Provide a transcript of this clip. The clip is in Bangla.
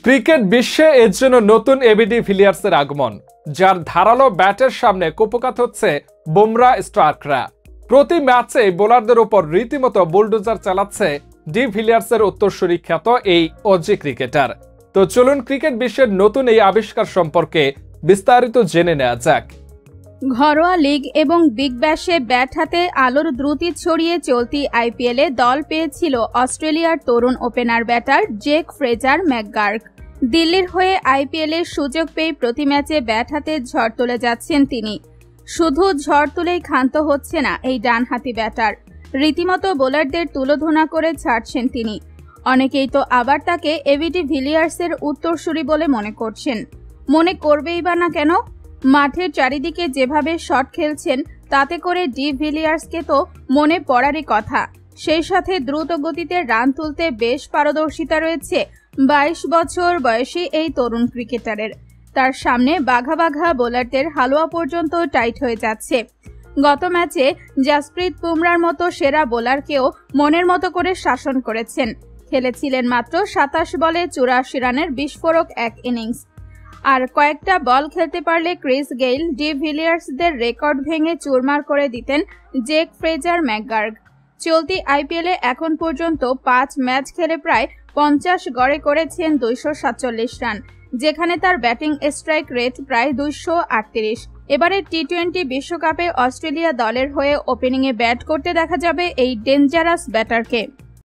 ক্রিকেট বিশ্বে এর জন্য নতুন এবিডি ভিলিয়ার্সের আগমন, যার ধারালো ব্যাটের সামনে কুপকাত হচ্ছে বুমরা স্টার্করা। প্রতি ম্যাচে বোলারদের উপর রীতিমতো বুলডোজার চালাচ্ছে ডি ভিলিয়ার্সের উত্তরসূরি খ্যাত এই অজি ক্রিকেটার। তো চলুন ক্রিকেট বিশ্বের নতুন এই আবিষ্কার সম্পর্কে বিস্তারিত জেনে নেওয়া যাক। ঘরোয়া লিগ এবং বিগ ব্যাশে ব্যাট হাতে আলোর দ্রুতি ছড়িয়ে চলতি আইপিএলে দল পেয়েছিল অস্ট্রেলিয়ার তরুণ opener batter Jake Fraser McGurk. দিল্লির হয়ে আইপিএলের সুযোগ পেয়ে প্রতি ম্যাচে ব্যাট হাতে ঝড় তুলে যাচ্ছেন তিনি। শুধু ঝড় তুলেই ক্ষান্ত হচ্ছে না এই ডানহাতি ব্যাটার, রীতিমতো বোলারদের তুলোধনা করে ছাড়ছেন তিনি। অনেকেই তো আবার তাকে এবিডি ভিলিয়ার্সের উত্তরসূরি বলে মনে করছেন। মনে করবেই বা না কেন, মাঠের চারিদিকে যেভাবে শট খেলছেন তাতে করে ডি ভিলিয়ার্সকে তো মনে পড়ারই কথা। সেই সাথে দ্রুত গতিতে রান তুলতে বেশ পারদর্শিতা রয়েছে 22 বছর বয়সী এই তরুণ ক্রিকেটারের। তার সামনে বাঘা বাঘা বোলারদের হালুয়া পর্যন্ত টাইট হয়ে যাচ্ছে। গত ম্যাচে জাসপ্রীত বুমরার মতো সেরা বোলারকেও মনের মতো করে শাসন করেছেন। খেলেছিলেন মাত্র 27 বলে 84 রানের বিস্ফোরক এক ইনিংস। আর কয়েকটা বল খেলতে পারলে ক্রিস গেইল, ডি ভিলিয়ার্সদের রেকর্ড ভেঙে চুরমার করে দিতেন জেক ফ্রেজার ম্যাকগার্ক। চলতি আইপিএলে এখন পর্যন্ত 5 ম্যাচ খেলে প্রায় 50 গড়ে করেছেন 247 রান, যেখানে তার ব্যাটিং স্ট্রাইক রেট প্রায় 238। এবারে টি-20 বিশ্বকাপে অস্ট্রেলিয়া দলের হয়ে ওপেনিংয়ে ব্যাট করতে দেখা যাবে এই ডেঞ্জারাস ব্যাটারকে।